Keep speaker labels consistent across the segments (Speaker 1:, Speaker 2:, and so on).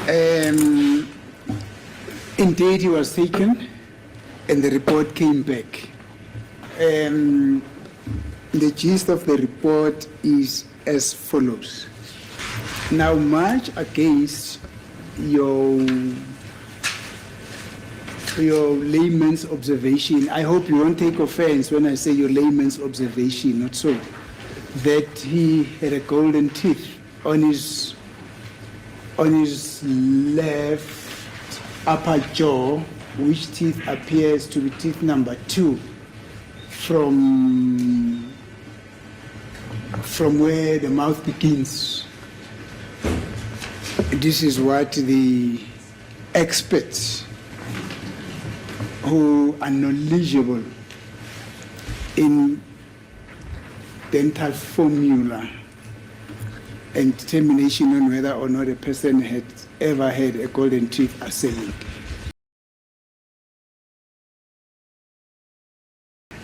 Speaker 1: Um, Indeed, he was taken, and the report came back. The gist of the report is as follows. Now, much against your layman's observation, I hope you won't take offense when I say your layman's observation, not so, that he had a golden teeth on his left upper jaw, which teeth appears to be teeth number 2 from where the mouth begins. This is what the experts who are knowledgeable in dental formula and determination on whether or not a person had ever had a golden tooth are saying.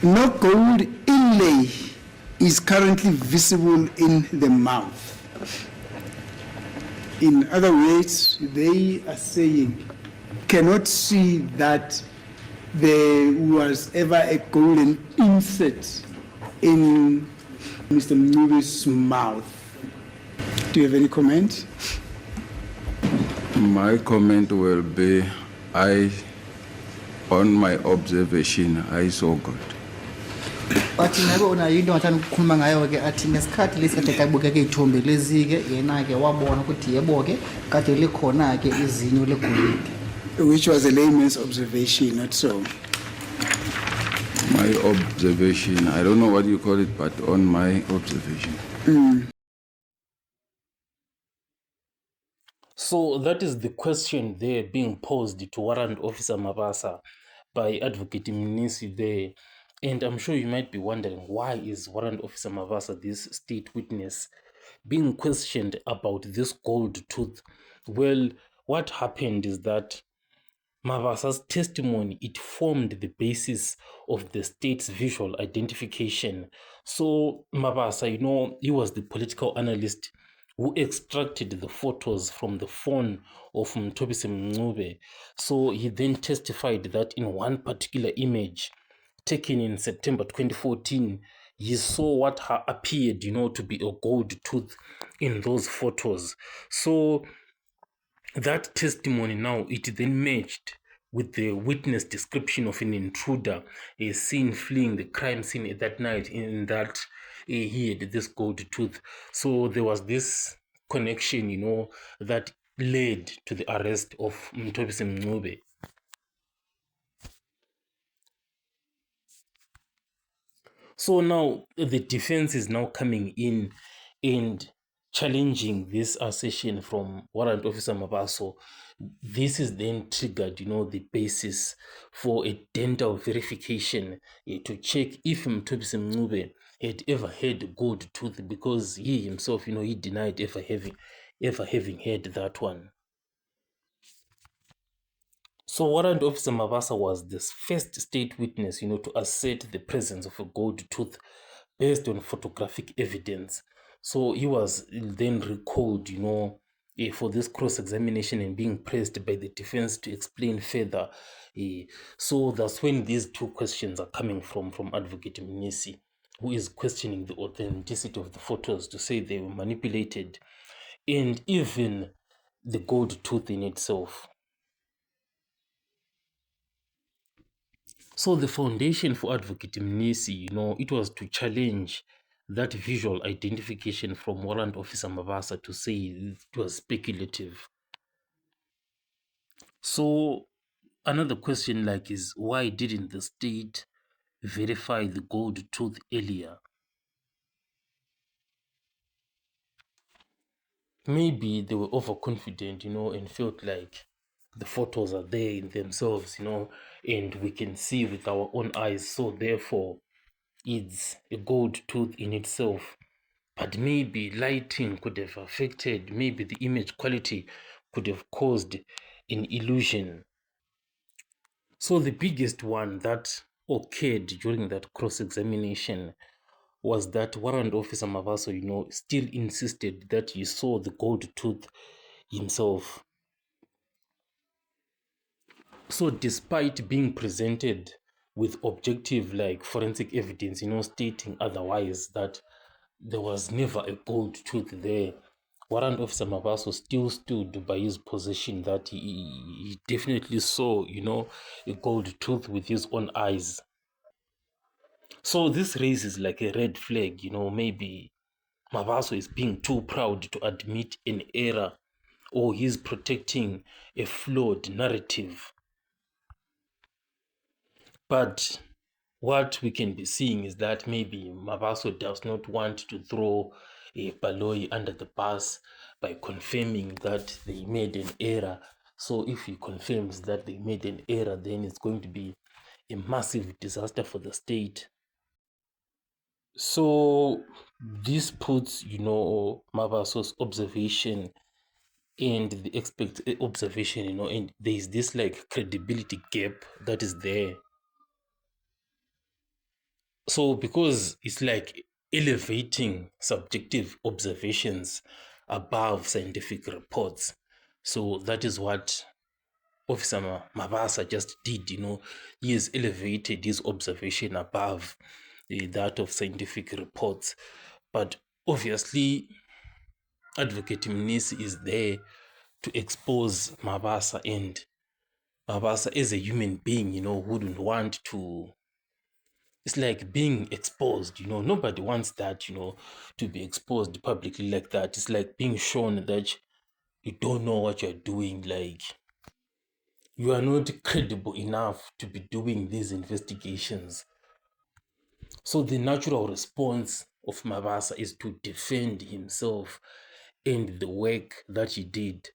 Speaker 1: No gold inlay is currently visible in the mouth. In other words, they are saying, cannot see that there was ever a golden insert in Mr. Mnube's mouth. Do you have any comment?
Speaker 2: My comment will be, on my observation, I saw God.
Speaker 3: Bathi nabe una yinto ngathanda ukukhuluma ngayo ke athi ngesikhathi lesikade kabuke ke ithombe lezike yena ke wabona ukuthi yebo ke kade likhona ke izinyo legolide.
Speaker 1: Which was a layman's observation, not so.
Speaker 2: My observation, I don't know what you call it, but on my observation.
Speaker 4: So that is the question there being posed to Warrant Officer Mabasa by Advocate Mnisi there. And I'm sure you might be wondering, why is Warrant Officer Mabasa, this state witness, being questioned about this gold tooth? Well, what happened is that Mabasa's testimony, it formed the basis of the state's visual identification. So Mabasa, he was the political analyst who extracted the photos from the phone of Mthobisi Mncube. So he then testified that in one particular image taken in September 2014, he saw what appeared, to be a gold tooth in those photos. So that testimony now, it then matched with the witness description of an intruder seen fleeing the crime scene at that night, in that he had this gold tooth. So there was this connection, that led to the arrest of Mthobisi Mncube. So now the defense is now coming in and challenging this assertion from Warrant Officer Mabaso. This is then triggered, the basis for a dental verification to check if Mthobisi Mncube had ever had a gold tooth, because he himself, he denied ever having had that one. So Warrant Officer Mabasa was the first state witness, to assert the presence of a gold tooth based on photographic evidence. So he was then recalled, for this cross-examination and being pressed by the defense to explain further. So that's when these two questions are coming from Advocate Mnisi, who is questioning the authenticity of the photos to say they were manipulated, and even the gold tooth in itself. So the foundation for Advocate Mnisi, it was to challenge that visual identification from Warrant Officer Mabasa, to say it was speculative. So another question is, why didn't the state verify the gold tooth earlier? Maybe they were overconfident, and felt like the photos are there in themselves, and we can see with our own eyes, so therefore it's a gold tooth in itself. But maybe lighting could have affected, maybe the image quality could have caused an illusion. So the biggest one that occurred during that cross-examination was that Warrant Officer Mavaso, still insisted that he saw the gold tooth himself. So despite being presented with objective like forensic evidence, stating otherwise, that there was never a gold tooth there, Warrant Officer Mabasa still stood by his position that he definitely saw, a gold tooth with his own eyes. So this raises like a red flag, maybe Mabasa is being too proud to admit an error, or he's protecting a flawed narrative. But what we can be seeing is that maybe Mabaso does not want to throw a Baloyi under the bus by confirming that they made an error. So if he confirms that they made an error, then it's going to be a massive disaster for the state. So this puts, Mabaso's observation and the expect observation, and there is this like credibility gap that is there. So, because it's like elevating subjective observations above scientific reports. So, that is what Officer Mabasa just did. He has elevated his observation above that of scientific reports. But obviously, Advocate Mnisi is there to expose Mabasa, and Mabasa as a human being, wouldn't want to. It's like being exposed, nobody wants that, to be exposed publicly like that. It's like being shown that you don't know what you're doing, like you are not credible enough to be doing these investigations. So the natural response of Mabasa is to defend himself and the work that he did.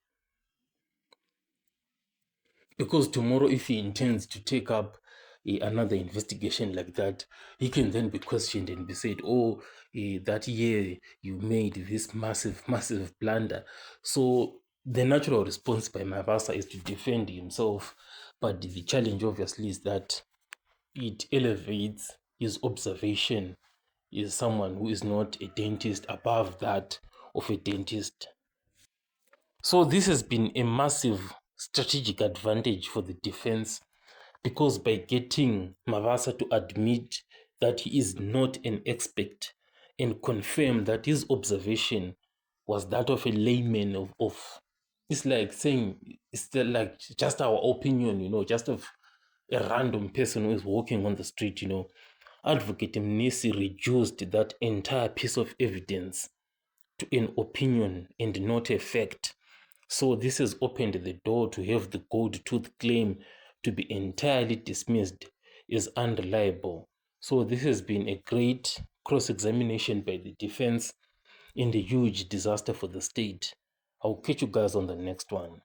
Speaker 4: Because tomorrow, if he intends to take up another investigation like that, he can then be questioned and be said, oh, that year you made this massive, massive blunder. So the natural response by Mabasa is to defend himself. But the challenge, obviously, is that it elevates his observation is someone who is not a dentist above that of a dentist. So this has been a massive strategic advantage for the defense, because by getting Mabasa to admit that he is not an expert and confirm that his observation was that of a layman of it's like saying it's like just our opinion, just of a random person who is walking on the street, Advocate Mnisi reduced that entire piece of evidence to an opinion and not a fact. So this has opened the door to have the gold tooth claim to be entirely dismissed as unreliable. So this has been a great cross-examination by the defense and a huge disaster for the state. I'll catch you guys on the next one.